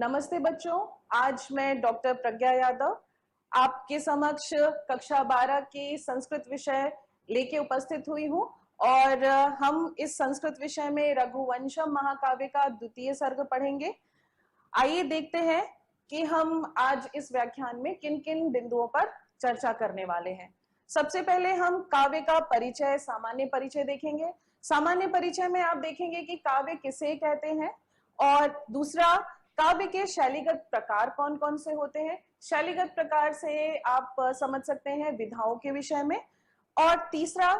नमस्ते बच्चों, आज मैं डॉक्टर प्रज्ञा यादव आपके समक्ष कक्षा 12 के संस्कृत विषय लेके उपस्थित हुई हूँ और हम इस संस्कृत विषय में रघुवंशम महाकाव्य का द्वितीय सर्ग पढ़ेंगे। आइए देखते हैं कि हम आज इस व्याख्यान में किन किन बिंदुओं पर चर्चा करने वाले हैं। सबसे पहले हम काव्य का परिचय, सामान्य परिचय देखेंगे। सामान्य परिचय में आप देखेंगे कि काव्य किसे कहते हैं, और दूसरा काव्य के शैलीगत प्रकार कौन कौन से होते हैं। शैलीगत प्रकार से आप समझ सकते हैं विधाओं के विषय में। और तीसरा,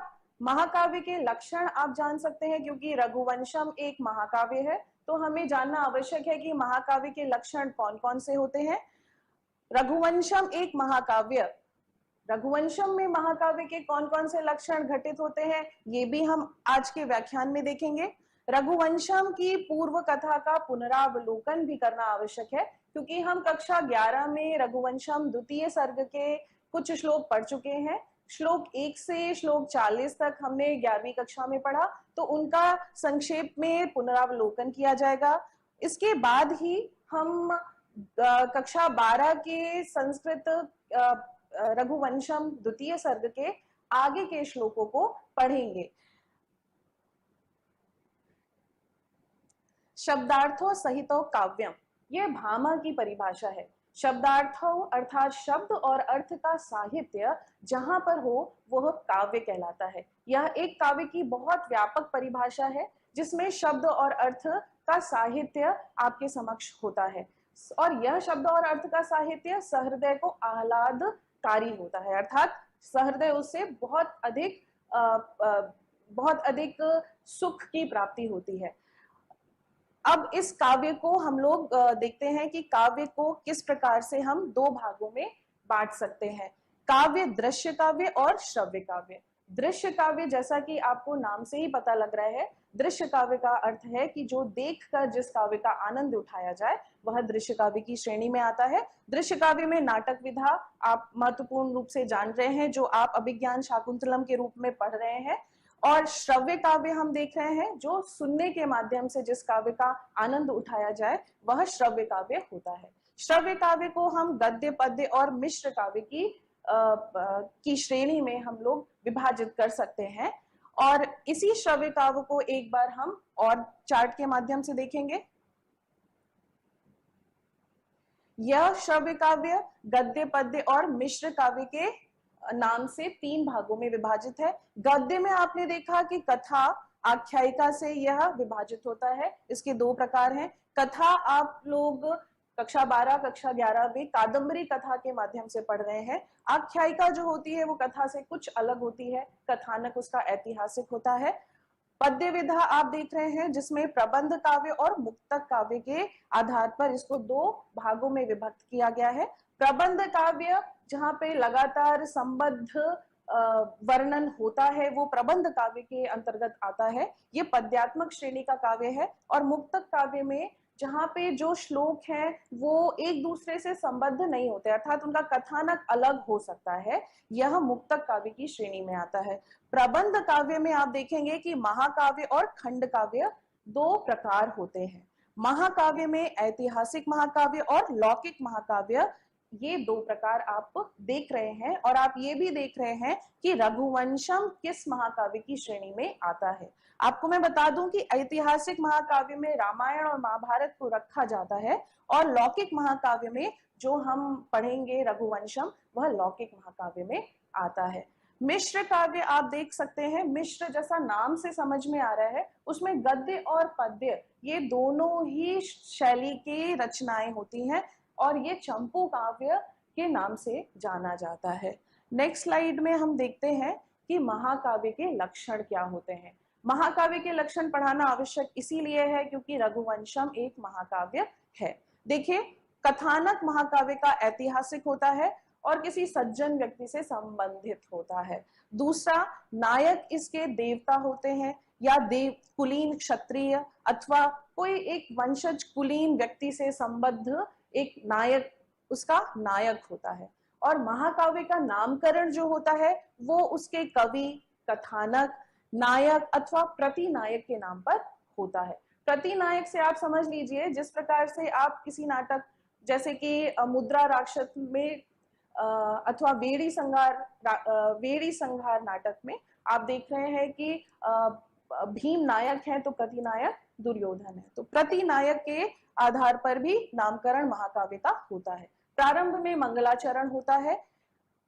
महाकाव्य के लक्षण आप जान सकते हैं, क्योंकि रघुवंशम एक महाकाव्य है तो हमें जानना आवश्यक है कि महाकाव्य के लक्षण कौन कौन से होते हैं। रघुवंशम एक महाकाव्य, रघुवंशम में महाकाव्य के कौन कौन से लक्षण घटित होते हैं ये भी हम आज के व्याख्यान में देखेंगे। रघुवंशम की पूर्व कथा का पुनरावलोकन भी करना आवश्यक है, क्योंकि हम कक्षा 11 में रघुवंशम द्वितीय सर्ग के कुछ श्लोक पढ़ चुके हैं। श्लोक 1 से श्लोक 40 तक हमने 11वीं कक्षा में पढ़ा, तो उनका संक्षेप में पुनरावलोकन किया जाएगा। इसके बाद ही हम कक्षा 12 के संस्कृत रघुवंशम द्वितीय सर्ग के आगे के श्लोकों को पढ़ेंगे। शब्दार्थों सहितो काव्यम, यह भामा की परिभाषा है। शब्दार्थों अर्थात शब्द और अर्थ का साहित्य जहां पर हो वह काव्य कहलाता है। यह एक काव्य की बहुत व्यापक परिभाषा है, जिसमें शब्द और अर्थ का साहित्य आपके समक्ष होता है, और यह शब्द और अर्थ का साहित्य सहृदय को आह्लादकारी होता है, अर्थात सहृदय उससे बहुत अधिक सुख की प्राप्ति होती है। अब इस काव्य को हम लोग देखते हैं कि काव्य को किस प्रकार से हम दो भागों में बांट सकते हैं। काव्य दृश्य काव्य और श्रव्य काव्य। दृश्य काव्य, जैसा कि आपको नाम से ही पता लग रहा है, दृश्य काव्य का अर्थ है कि जो देखकर जिस काव्य का आनंद उठाया जाए वह दृश्य काव्य की श्रेणी में आता है। दृश्य काव्य में नाटक विधा आप महत्वपूर्ण रूप से जान रहे हैं, जो आप अभिज्ञान शाकुंतलम के रूप में पढ़ रहे हैं। और श्रव्य काव्य हम देख रहे हैं, जो सुनने के माध्यम से जिस काव्य का आनंद उठाया जाए वह श्रव्य काव्य होता है। श्रव्य काव्य को हम गद्य, पद्य और मिश्र काव्य की श्रेणी में हम लोग विभाजित कर सकते हैं। और इसी श्रव्य काव्य को एक बार हम और चार्ट के माध्यम से देखेंगे। यह श्रव्य काव्य गद्य, पद्य और मिश्र काव्य के नाम से 3 भागों में विभाजित है। गद्य में आपने देखा कि कथा आख्यायिका से यह विभाजित होता है। इसके 2 प्रकार हैं। कथा आप लोग कक्षा 12, कक्षा 11 में कादंबरी कथा के माध्यम से पढ़ रहे हैं। आख्यायिका जो होती है वो कथा से कुछ अलग होती है, कथानक उसका ऐतिहासिक होता है। पद्य विधा आप देख रहे हैं, जिसमें प्रबंध काव्य और मुक्तक काव्य के आधार पर इसको 2 भागों में विभक्त किया गया है। प्रबंध काव्य जहां पे लगातार संबद्ध वर्णन होता है वो प्रबंध काव्य के अंतर्गत आता है, ये पद्यात्मक श्रेणी का काव्य है। और मुक्तक काव्य में जहां पे जो श्लोक हैं वो एक दूसरे से संबद्ध नहीं होते, अर्थात उनका कथानक अलग हो सकता है, यह मुक्तक काव्य की श्रेणी में आता है। प्रबंध काव्य में आप देखेंगे कि महाकाव्य और खंड काव्य 2 प्रकार होते हैं। महाकाव्य में ऐतिहासिक महाकाव्य और लौकिक महाकाव्य, ये 2 प्रकार आप देख रहे हैं। और आप ये भी देख रहे हैं कि रघुवंशम किस महाकाव्य की श्रेणी में आता है। आपको मैं बता दूं कि ऐतिहासिक महाकाव्य में रामायण और महाभारत को रखा जाता है, और लौकिक महाकाव्य में जो हम पढ़ेंगे रघुवंशम, वह लौकिक महाकाव्य में आता है। मिश्र काव्य आप देख सकते हैं, मिश्र जैसा नाम से समझ में आ रहा है, उसमें गद्य और पद्य ये दोनों ही शैली की रचनाएं होती हैं, और ये चंपू काव्य के नाम से जाना जाता है। नेक्स्ट स्लाइड में हम देखते हैं कि महाकाव्य के लक्षण क्या होते हैं। महाकाव्य के लक्षण पढ़ाना आवश्यक इसीलिए है क्योंकि रघुवंशम एक महाकाव्य है। देखिए, कथानक महाकाव्य का ऐतिहासिक होता है और किसी सज्जन व्यक्ति से संबंधित होता है। दूसरा, नायक इसके देवता होते हैं, या देव कुलीन क्षत्रिय अथवा कोई एक वंशज कुलीन व्यक्ति से संबद्ध एक नायक उसका नायक होता है। और महाकाव्य का नामकरण जो होता है वो उसके कवि, कथानक, नायक अथवा प्रतिनायक के नाम पर होता है। प्रतिनायक से आप समझ लीजिए जिस प्रकार से आप किसी नाटक जैसे कि मुद्रा राक्षस में अथवा वेड़ी संघार नाटक में आप देख रहे हैं कि भीम नायक है तो प्रतिनायक दुर्योधन है। तो प्रतिनायक के आधार पर भी नामकरण महाकाव्य का होता है। प्रारंभ में मंगलाचरण होता है,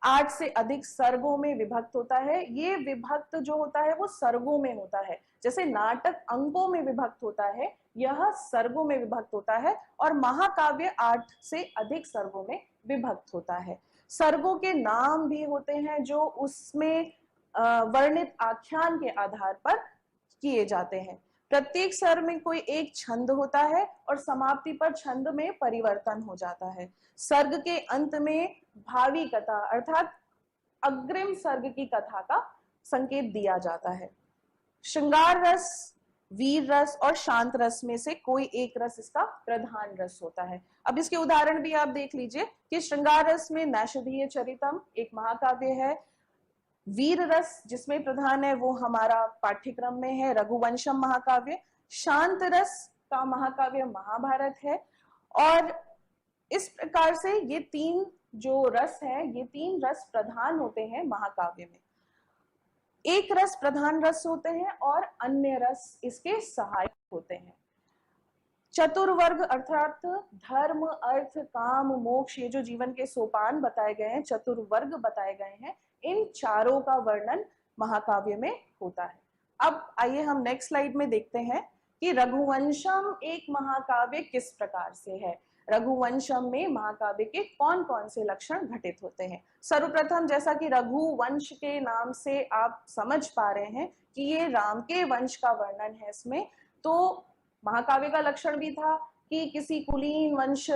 8 से अधिक सर्गों में विभक्त होता है। ये विभक्त जो होता है वो सर्गों में होता है, जैसे नाटक अंकों में विभक्त होता है, यह सर्गों में विभक्त होता है। और महाकाव्य 8 से अधिक सर्गों में विभक्त होता है। सर्गों के नाम भी होते हैं जो उसमें वर्णित आख्यान के आधार पर किए जाते हैं। प्रत्येक स्वर में कोई एक छंद होता है और समाप्ति पर छंद में परिवर्तन हो जाता है। सर्ग के अंत में भावी कथा अर्थात अग्रिम सर्ग की कथा का संकेत दिया जाता है। श्रृंगार रस, वीर रस और शांत रस में से कोई एक रस इसका प्रधान रस होता है। अब इसके उदाहरण भी आप देख लीजिए कि श्रृंगार रस में नैषधीय चरितम एक महाकाव्य है। वीर रस जिसमें प्रधान है वो हमारा पाठ्यक्रम में है रघुवंशम महाकाव्य। शांत रस का महाकाव्य महाभारत है। और इस प्रकार से ये तीन जो रस है, ये तीन रस प्रधान होते हैं महाकाव्य में। एक रस प्रधान रस होते हैं और अन्य रस इसके सहायक होते हैं। चतुर्वर्ग अर्थात धर्म, अर्थ, काम, मोक्ष, ये जो जीवन के सोपान बताए गए हैं, चतुर्वर्ग बताए गए हैं, इन चारों का वर्णन महाकाव्य में होता है। अब आइए हम नेक्स्ट स्लाइड में देखते हैं कि रघुवंशम एक महाकाव्य किस प्रकार से है। रघुवंशम में महाकाव्य के कौन कौन से लक्षण घटित होते हैं। सर्वप्रथम जैसा कि रघुवंश के नाम से आप समझ पा रहे हैं कि ये राम के वंश का वर्णन है इसमें, तो महाकाव्य का लक्षण भी था कि किसी कुलीन वंश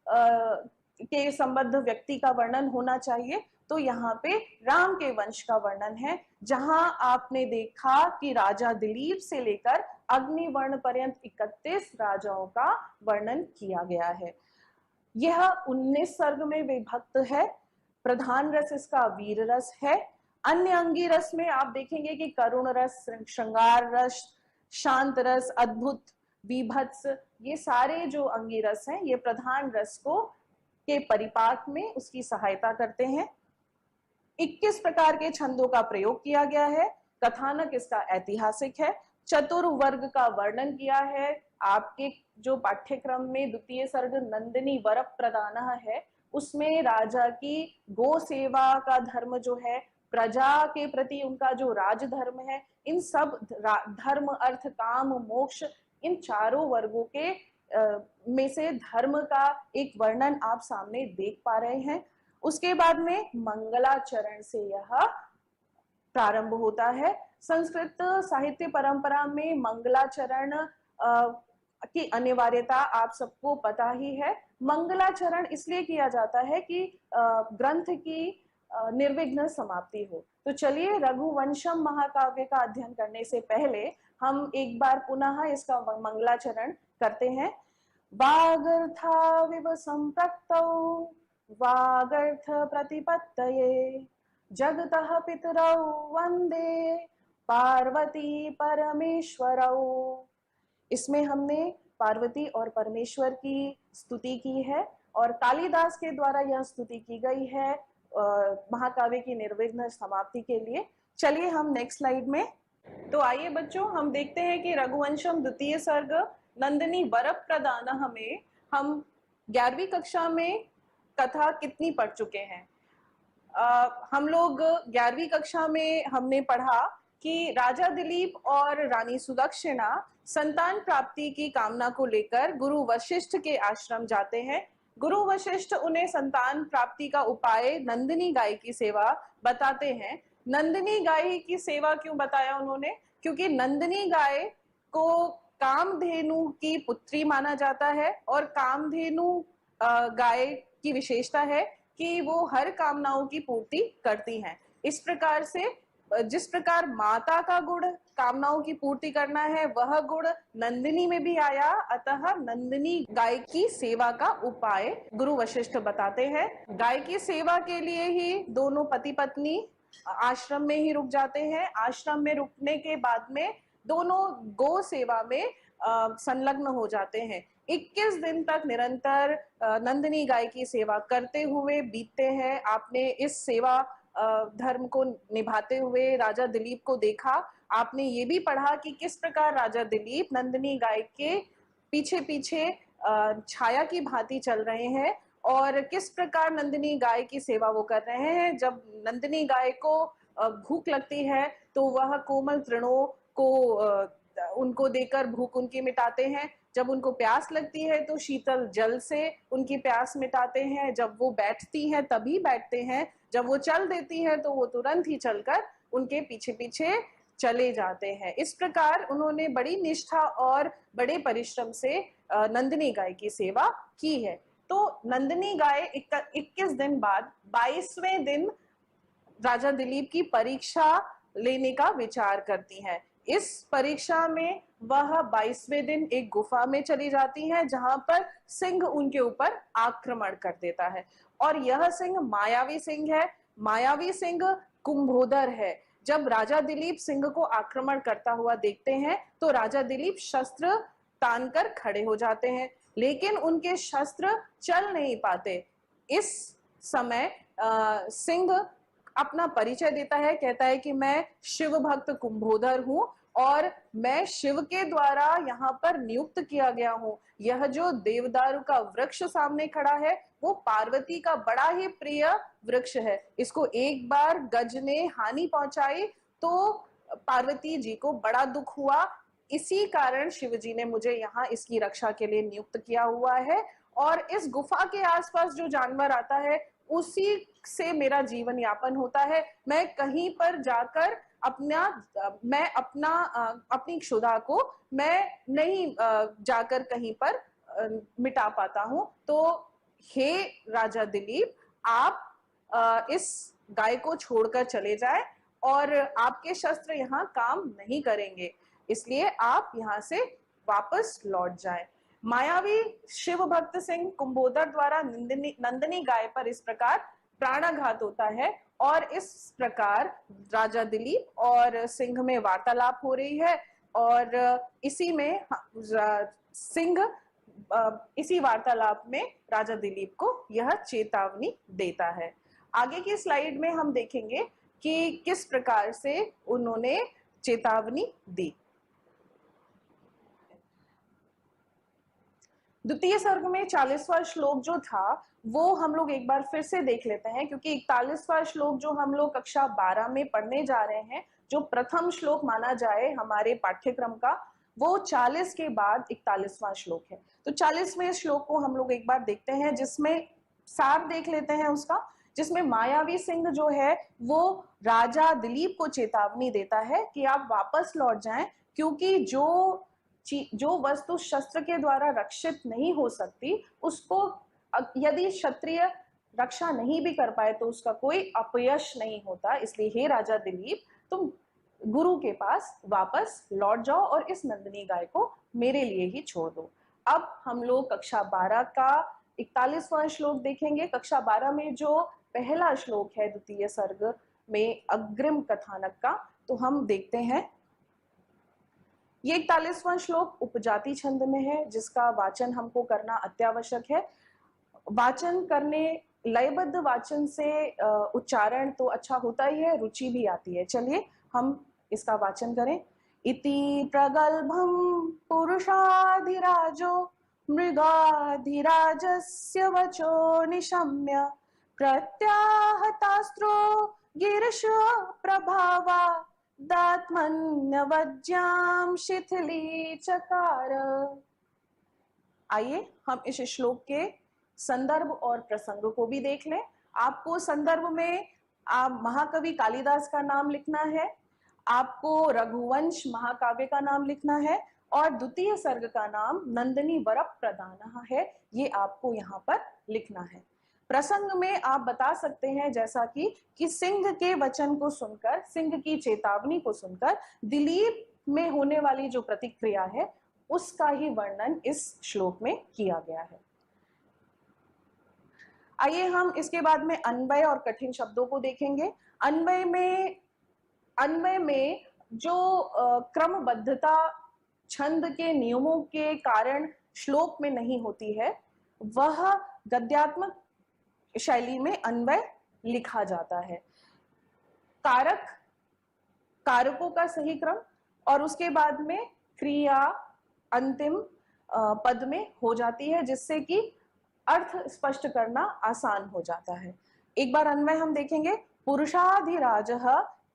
के संबद्ध व्यक्ति का वर्णन होना चाहिए। तो यहाँ पे राम के वंश का वर्णन है, जहां आपने देखा कि राजा दिलीप से लेकर अग्निवर्ण पर्यंत 31 राजाओं का वर्णन किया गया है। यह 19 सर्ग में विभक्त है। प्रधान रस इसका वीर रस है। अन्य अंगी रस में आप देखेंगे कि करुण रस, श्रृंगार रस, शांत रस, अद्भुत, बीभत्स, ये सारे जो अंगी रस हैं ये प्रधान रस को के परिपाक में उसकी सहायता करते हैं। 21 प्रकार के छंदों का प्रयोग किया गया है। कथानक इसका ऐतिहासिक है। चतुर्वर्ग का वर्णन किया है। आपके जो पाठ्यक्रम में द्वितीय सर्ग नंदिनी वर प्रदान है, उसमें राजा की गो सेवा का धर्म जो है, प्रजा के प्रति उनका जो राजधर्म है, इन सब धर्म, अर्थ, काम, मोक्ष, इन चारों वर्गों के में से धर्म का एक वर्णन आप सामने देख पा रहे हैं। उसके बाद में मंगलाचरण से यह प्रारंभ होता है। संस्कृत साहित्य परंपरा में मंगलाचरण की अनिवार्यता आप सबको पता ही है। मंगलाचरण इसलिए किया जाता है कि ग्रंथ की निर्विघ्न समाप्ति हो। तो चलिए रघुवंशम महाकाव्य का अध्ययन करने से पहले हम एक बार पुनः इसका मंगलाचरण करते हैं। वागर्थाविव संप्रक्तौ वागर्थ प्रतिपत्तये जगतः पितरौ वंदे पार्वती परमेश्वरौ। इसमें हमने पार्वती और परमेश्वर की स्तुति की है और कालिदास के द्वारा यह स्तुति की गई है महाकाव्य की निर्विघ्न समाप्ति के लिए। चलिए हम नेक्स्ट स्लाइड में, तो आइए बच्चों हम देखते हैं कि रघुवंशम द्वितीय सर्ग नंदिनी वर प्रदान में हम 11वीं कक्षा में कथा कितनी पढ़ चुके हैं। हम लोग 11वीं कक्षा में हमने पढ़ा कि राजा दिलीप और रानी सुदक्षिणा संतान प्राप्ति की कामना को लेकर गुरु वशिष्ठ के आश्रम जाते हैं। गुरु वशिष्ठ उन्हें संतान प्राप्ति का उपाय नंदिनी गाय की सेवा बताते हैं। नंदिनी गाय की सेवा क्यों बताया उन्होंने? क्योंकि नंदिनी गाय को कामधेनु की पुत्री माना जाता है और कामधेनु गाय की विशेषता है कि वो हर कामनाओं की पूर्ति करती हैं। इस प्रकार से जिस प्रकार माता का गुण कामनाओं की पूर्ति करना है, वह गुण नंदिनी में भी आया। अतः नंदिनी गाय की सेवा का उपाय गुरु वशिष्ठ बताते हैं। गाय की सेवा के लिए ही दोनों पति पत्नी आश्रम में ही रुक जाते हैं। आश्रम में रुकने के बाद में दोनों गो सेवा में संलग्न हो जाते हैं। 21 दिन तक निरंतर नंदिनी गाय की सेवा करते हुए बीतते हैं। आपने इस सेवा धर्म को निभाते हुए राजा दिलीप को देखा। आपने ये भी पढ़ा कि किस प्रकार राजा दिलीप नंदिनी गाय के पीछे पीछे छाया की भांति चल रहे हैं और किस प्रकार नंदिनी गाय की सेवा वो कर रहे हैं। जब नंदिनी गाय को भूख लगती है तो वह कोमल तृणों को उनको देकर भूख उनकी मिटाते हैं। जब उनको प्यास लगती है तो शीतल जल से उनकी प्यास मिटाते हैं। जब वो बैठती हैं तभी बैठते हैं, जब वो चल देती है तो वो तुरंत ही चलकर उनके पीछे पीछे चले जाते हैं। इस प्रकार उन्होंने बड़ी निष्ठा और बड़े परिश्रम से नंदिनी गाय की सेवा की है। तो नंदिनी गाय 21 दिन बाद 22वें दिन राजा दिलीप की परीक्षा लेने का विचार करती हैं। इस परीक्षा में वह 22वें दिन एक गुफा में चली जाती हैं जहां पर सिंह उनके ऊपर आक्रमण कर देता है और यह सिंह मायावी सिंह है। मायावी सिंह कुंभोदर है। जब राजा दिलीप सिंह को आक्रमण करता हुआ देखते हैं तो राजा दिलीप शस्त्र तानकर खड़े हो जाते हैं, लेकिन उनके शस्त्र चल नहीं पाते। इस समय सिंह अपना परिचय देता है, कहता है कि मैं शिव भक्त कुंभोदर हूं और मैं शिव के द्वारा यहाँ पर नियुक्त किया गया हूं। यह जो देवदारू का वृक्ष सामने खड़ा है वो पार्वती का बड़ा ही प्रिय वृक्ष है। इसको एक बार गज ने हानि पहुंचाई तो पार्वती जी को बड़ा दुख हुआ। इसी कारण शिव जी ने मुझे यहाँ इसकी रक्षा के लिए नियुक्त किया हुआ है और इस गुफा के आसपास जो जानवर आता है उसी से मेरा जीवन यापन होता है। मैं कहीं पर जाकर अपनी क्षुधा को मैं नहीं जाकर कहीं पर मिटा पाता हूं। तो हे राजा दिलीप, आप इस गाय को छोड़कर चले जाएं और आपके शस्त्र यहाँ काम नहीं करेंगे, इसलिए आप यहाँ से वापस लौट जाएं। मायावी शिव भक्त सिंह कुंभोदर द्वारा नंदिनी गाय पर इस प्रकार प्राणाघात होता है और इस प्रकार राजा दिलीप और सिंह में वार्तालाप हो रही है और इसी में सिंह इसी वार्तालाप में राजा दिलीप को यह चेतावनी देता है। आगे की स्लाइड में हम देखेंगे कि किस प्रकार से उन्होंने चेतावनी दी। द्वितीय सर्ग में 40वां श्लोक जो था वो हम लोग एक बार फिर से देख लेते हैं, क्योंकि 41वां श्लोक जो हम लोग कक्षा 12 में पढ़ने जा रहे हैं, जो प्रथम श्लोक माना जाए हमारे पाठ्यक्रम का, वो 40 के बाद 41वां श्लोक है। तो 40वें श्लोक को हम लोग एक बार देखते हैं, जिसमें सार देख लेते हैं उसका, जिसमें मायावी सिंह जो है वो राजा दिलीप को चेतावनी देता है कि आप वापस लौट जाएं, क्योंकि जो वस्तु शस्त्र के द्वारा रक्षित नहीं हो सकती उसको यदि क्षत्रिय रक्षा नहीं भी कर पाए तो उसका कोई अपयश नहीं होता। इसलिए हे राजा दिलीप, तुम गुरु के पास वापस लौट जाओ और इस नंदिनी गाय को मेरे लिए ही छोड़ दो। अब हम लोग कक्षा 12 का 41वां श्लोक देखेंगे। कक्षा 12 में जो पहला श्लोक है द्वितीय सर्ग में अग्रिम कथानक का, तो हम देखते हैं। ये 41वां श्लोक उपजाति छंद में है, जिसका वाचन हमको करना अत्यावश्यक है। वाचन करने, लयबद्ध वाचन से उच्चारण तो अच्छा होता ही है, रुचि भी आती है। चलिए हम इसका वाचन करें। इति प्रगल्भं पुरुषाधिराजो मृगाधिराजस्य वचो निशम्य प्रत्याहतास्त्रो गिरिश प्रभावा दात्मन्यवज्याम शिथिली चकार। आइए हम इस श्लोक के संदर्भ और प्रसंग को भी देख लें। आपको संदर्भ में आप महाकवि कालिदास का नाम लिखना है, आपको रघुवंश महाकाव्य का नाम लिखना है और द्वितीय सर्ग का नाम नंदिनी वर प्रदानः है, ये आपको यहाँ पर लिखना है। प्रसंग में आप बता सकते हैं जैसा कि सिंह के वचन को सुनकर, सिंह की चेतावनी को सुनकर दिलीप में होने वाली जो प्रतिक्रिया है उसका ही वर्णन इस श्लोक में किया गया है। आइए हम इसके बाद में अन्वय और कठिन शब्दों को देखेंगे। अन्वय में जो क्रमबद्धता छंद के नियमों के कारण श्लोक में नहीं होती है, वह गद्यात्मक शैली में अन्वय लिखा जाता है। कारक, कारकों का सही क्रम और उसके बाद में क्रिया अंतिम पद में हो जाती है, जिससे कि अर्थ स्पष्ट करना आसान हो जाता है। एक बार अन्वय हम देखेंगे। पुरुषाधिराजः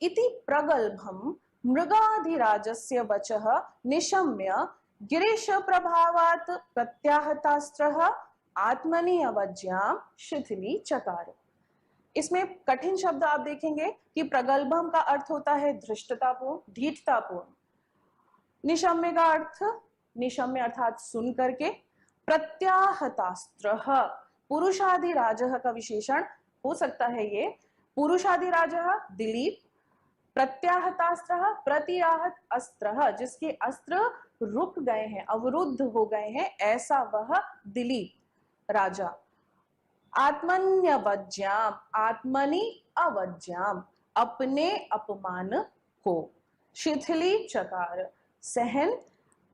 इति प्रगल्भम मृगाधिराजस्य वचः निशम्य गिरीश प्रभावात् प्रत्याहतास्त्रः आत्मनि अवज्ञाम शिथिली चकार। इसमें कठिन शब्द आप देखेंगे कि प्रगल्भम का अर्थ होता है धृष्टतापूर्ण, ढीठतापूर्ण। निशम्य का अर्थ, निशम्य अर्थात सुन करके। प्रत्याहतास्त्रः, पुरुषाधिराजः का विशेषण हो सकता है ये। पुरुषाधिराजः दिलीप, प्रत्याहतास्त्रः प्रतियाहत अस्त्रः, जिसके अस्त्र रुक गए हैं, अवरुद्ध हो गए हैं, ऐसा वह दिलीप राजा। आत्मन्यवज्ञाम, आत्मनि अवज्ञाम, अपने अपमान को। शिथिली चकार, सहन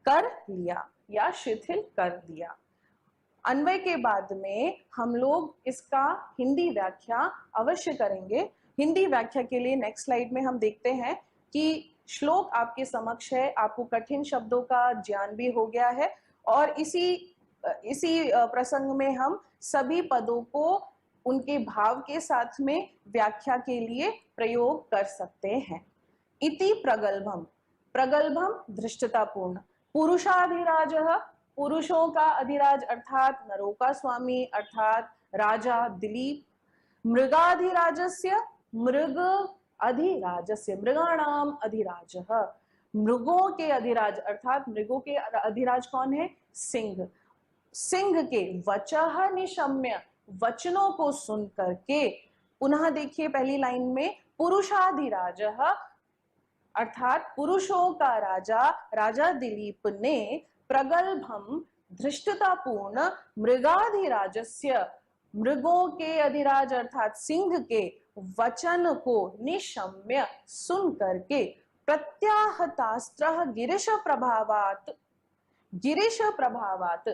कर लिया या शिथिल कर दिया। अन्वय के बाद में हम लोग इसका हिंदी व्याख्या अवश्य करेंगे। हिंदी व्याख्या के लिए नेक्स्ट स्लाइड में हम देखते हैं कि श्लोक आपके समक्ष है, आपको कठिन शब्दों का ज्ञान भी हो गया है और इसी प्रसंग में हम सभी पदों को उनके भाव के साथ में व्याख्या के लिए प्रयोग कर सकते हैं। इति प्रगल्भम, प्रगल्भम धृष्टतापूर्ण। पुरुषाधिराजः, पुरुषों का अधिराज अर्थात नरों का स्वामी अर्थात राजा दिलीप। मृगाधिराजस्य, मृग अधिराजस्य, मृगाणाम अधिराजः, मृगों के अधिराज अर्थात मृगों के अधिराज कौन है? सिंह। सिंह के वचः निशम्य, वचनों को सुन करके। पुनः देखिए पहली लाइन में पुरुषाधिराजः अर्थात पुरुषों का राजा, राजा दिलीप ने प्रगल्भम धृष्टतापूर्ण मृगाधिराजस्य, मृगों के अधिराज अर्थात सिंह के वचन को निशम्य सुन करके प्रत्याहतास्त्रः गिरीश प्रभावात, गिरीश प्रभावात,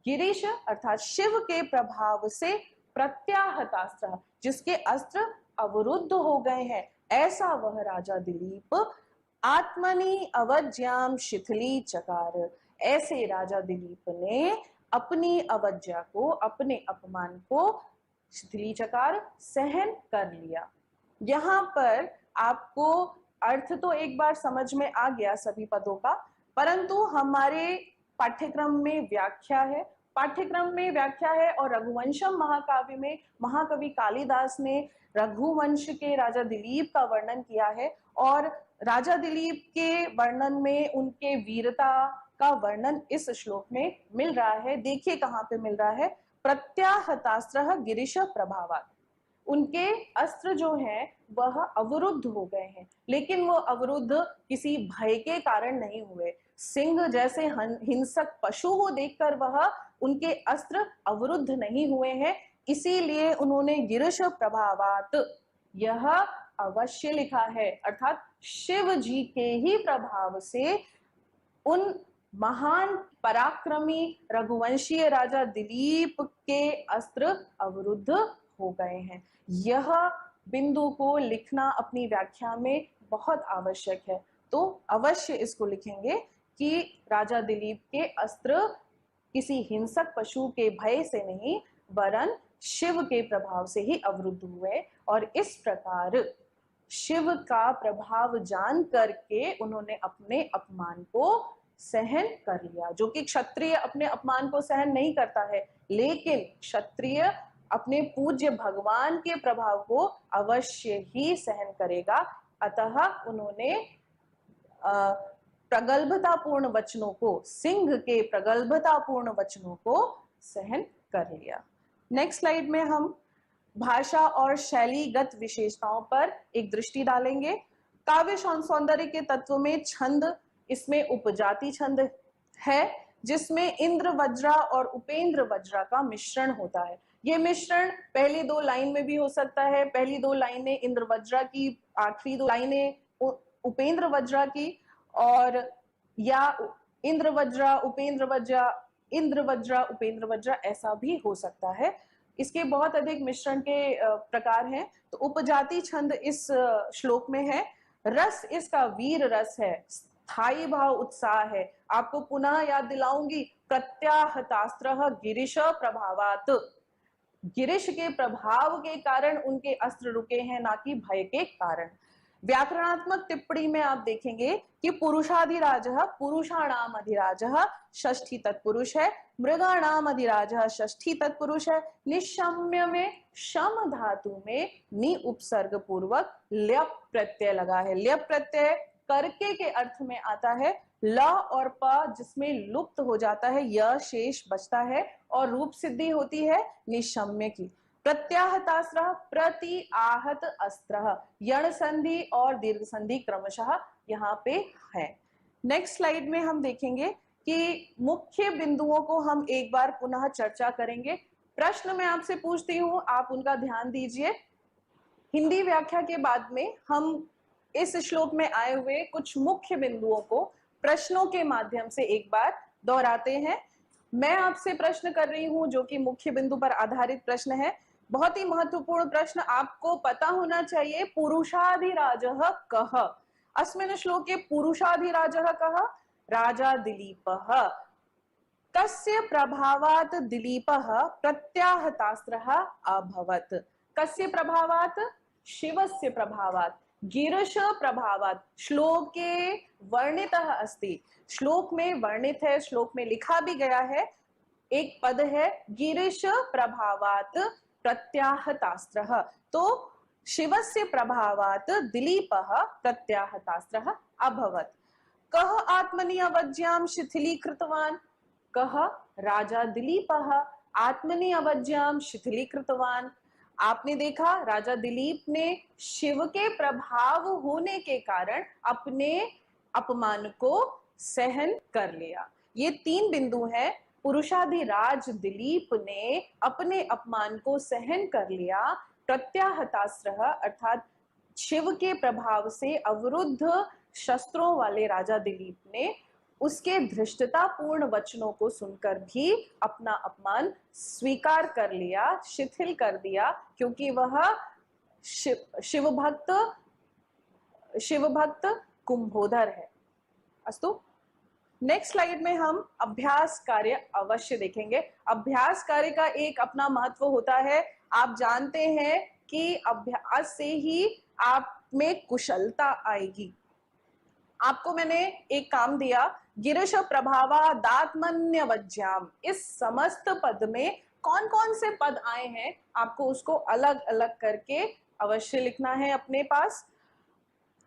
गिरीश अर्थात शिव के प्रभाव से प्रत्याहतास्त्र, जिसके अस्त्र अवरुद्ध हो गए हैं, ऐसा वह राजा दिलीप आत्मनि अवज्ञाम शिथिली चकार, ऐसे राजा दिलीप ने अपनी अवज्ञा को, अपने अपमान को शिथिली चकार, सहन कर लिया। यहाँ पर आपको अर्थ तो एक बार समझ में आ गया सभी पदों का, परंतु हमारे पाठ्यक्रम में व्याख्या है, पाठ्यक्रम में व्याख्या है और रघुवंशम महाकाव्य में महाकवि कालिदास ने रघुवंश के राजा दिलीप का वर्णन किया है और राजा दिलीप के वर्णन में उनके वीरता का वर्णन इस श्लोक में मिल रहा है। देखिए कहाँ पे मिल रहा है, प्रत्याहतास्त्रः गिरीश प्रभावात्, उनके अस्त्र जो हैं वह अवरुद्ध हो गए हैं, लेकिन वो अवरुद्ध किसी भय के कारण नहीं हुए। सिंह जैसे हिंसक पशु को देखकर वह उनके अस्त्र अवरुद्ध नहीं हुए हैं, इसीलिए उन्होंने गिरीश प्रभावात्, यह अवश्य लिखा है, अर्थात शिव जी के ही प्रभाव से उन महान पराक्रमी रघुवंशीय राजा दिलीप के अस्त्र अवरुद्ध हो गए हैं। यह बिंदु को लिखना अपनी व्याख्या में बहुत आवश्यक है, तो अवश्य इसको लिखेंगे कि राजा दिलीप के अस्त्र किसी हिंसक पशु के भय से नहीं वरन शिव के प्रभाव से ही अवरुद्ध हुए और इस प्रकार शिव का प्रभाव जान करके उन्होंने अपने अपमान को सहन कर लिया। जो कि क्षत्रिय अपने अपमान को सहन नहीं करता है, लेकिन क्षत्रिय अपने पूज्य भगवान के प्रभाव को अवश्य ही सहन करेगा। अतः उन्होंने प्रगल्भतापूर्ण वचनों को, सिंह के प्रगल्भतापूर्ण वचनों को सहन कर लिया। नेक्स्ट स्लाइड में हम भाषा और शैलीगत विशेषताओं पर एक दृष्टि डालेंगे। काव्य सौंदर्य के तत्व में छंद, इसमें उपजाति छंद है जिसमें इंद्र वज्रा और उपेंद्र वज्रा का मिश्रण होता है। ये मिश्रण पहली दो लाइन में भी हो सकता है, पहली दो लाइनें इंद्र वज्रा की, आखिरी दो लाइनें उपेंद्र वज्रा की, और या इंद्र वज्र, उपेंद्र वज्र, इंद्र वज्र, उपेंद्र वज्र, ऐसा भी हो सकता है। इसके बहुत अधिक मिश्रण के प्रकार हैं। तो उपजाति छंद इस श्लोक में है। रस इसका वीर रस है, स्थायी भाव उत्साह है। आपको पुनः याद दिलाऊंगी, प्रत्याहतास्त्र गिरीश प्रभावात, गिरीश के प्रभाव के कारण उनके अस्त्र रुके हैं, ना कि भय के कारण। व्याकरणात्मक टिप्पणी में आप देखेंगे कि पुरुषाधिराज पुरुषाणाम अधिराज षष्ठी तत्पुरुष है, मृगाणाम अधिराज षष्ठी तत्पुरुष है। निशम्य में शम धातु में नि उपसर्ग पूर्वक ल्यप प्रत्यय लगा है। ल्यप प्रत्यय करके के अर्थ में आता है। ल और प जिसमें लुप्त हो जाता है, य शेष बचता है और रूप सिद्धि होती है निशम्य की। प्रत्याहतास्त्र प्रति आहत अस्त्र, यण संधि और दीर्घ संधि क्रमशः यहाँ पे है। नेक्स्ट स्लाइड में हम देखेंगे कि मुख्य बिंदुओं को हम एक बार पुनः चर्चा करेंगे। प्रश्न मैं आपसे पूछती हूँ, आप उनका ध्यान दीजिए। हिंदी व्याख्या के बाद में हम इस श्लोक में आए हुए कुछ मुख्य बिंदुओं को प्रश्नों के माध्यम से एक बार दोहराते हैं। मैं आपसे प्रश्न कर रही हूं जो कि मुख्य बिंदु पर आधारित प्रश्न है। बहुत ही महत्वपूर्ण प्रश्न, आपको पता होना चाहिए। पुरुषाधिराजः कः? अस्मिन् श्लोके पुरुषाधिराजः कः? राजा दिलीपः। कस्य प्रभावात् दिलीपः प्रत्याहतास्त्रः अभवत्? कस्य प्रभावात्? शिवस्य प्रभावात्, गिरीश प्रभावात्। श्लोके वर्णितः अस्ति, श्लोक में वर्णित है, श्लोक में लिखा भी गया है। एक पद है गिरीश प्रभावात् प्रत्याहतास्त्रः, तो शिवस्य प्रभावात् दिलीपः प्रत्याहतास्त्रः अभवत्। कः आत्मनि अवज्ञां शिथिलीकृतवान्? कः? राजा दिलीपः आत्मनि अवज्ञां शिथिलीकृतवान्। आपने देखा, राजा दिलीप ने शिव के प्रभाव होने के कारण अपने अपमान को सहन कर लिया। ये तीन बिंदु हैं। पुरुषाधिराज दिलीप ने अपने अपमान को सहन कर लिया। प्रत्याहतास्त्र अर्थात शिव के प्रभाव से अवरुद्ध शस्त्रों वाले राजा दिलीप ने उसके धृष्टतापूर्ण वचनों को सुनकर भी अपना अपमान स्वीकार कर लिया, शिथिल कर दिया, क्योंकि वह शिव भक्त कुंभोधर है। अस्तु, नेक्स्ट स्लाइड में हम अभ्यास कार्य अवश्य देखेंगे। अभ्यास कार्य का एक अपना महत्व होता है। आप जानते हैं कि अभ्यास से ही आप में कुशलता आएगी। आपको मैंने एक काम दिया, गिरीश प्रभावादात्मन्यवज्ञाम। इस समस्त पद में कौन कौन से पद आए हैं, आपको उसको अलग अलग करके अवश्य लिखना है अपने पास।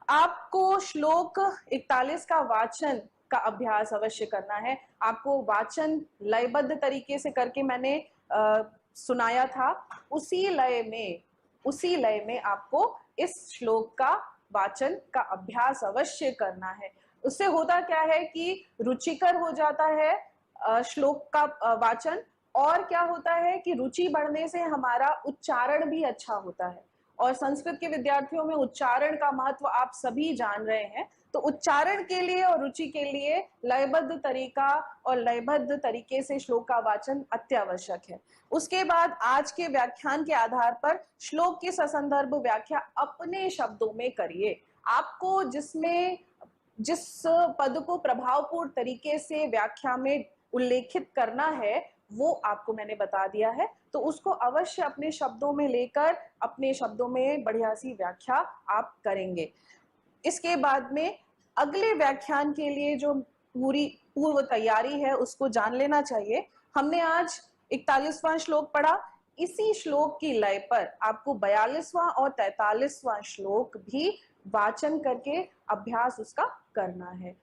आपको श्लोक 41 का वाचन का अभ्यास अवश्य करना है। आपको वाचन लयबद्ध तरीके से करके मैंने सुनाया था। उसी लय में आपको इस श्लोक का वाचन का अभ्यास अवश्य करना है। उससे होता क्या है कि रुचिकर हो जाता है श्लोक का वाचन, और क्या होता है कि रुचि बढ़ने से हमारा उच्चारण भी अच्छा होता है। और संस्कृत के विद्यार्थियों में उच्चारण का महत्व आप सभी जान रहे हैं। तो उच्चारण के लिए और रुचि के लिए लयबद्ध तरीका और लयबद्ध तरीके से श्लोक का वाचन अत्यावश्यक है। उसके बाद आज के व्याख्यान के आधार पर श्लोक की ससंदर्भ व्याख्या अपने शब्दों में करिए। आपको जिस पद को प्रभावपूर्ण तरीके से व्याख्या में उल्लेखित करना है वो आपको मैंने बता दिया है, तो उसको अवश्य अपने शब्दों में लेकर अपने शब्दों में बढ़िया सी व्याख्या आप करेंगे। इसके बाद में अगले व्याख्यान के लिए जो पूर्व तैयारी है उसको जान लेना चाहिए। हमने आज 41वां श्लोक पढ़ा। इसी श्लोक की लय पर आपको 42वां और 43वां श्लोक भी वाचन करके अभ्यास उसका करना है।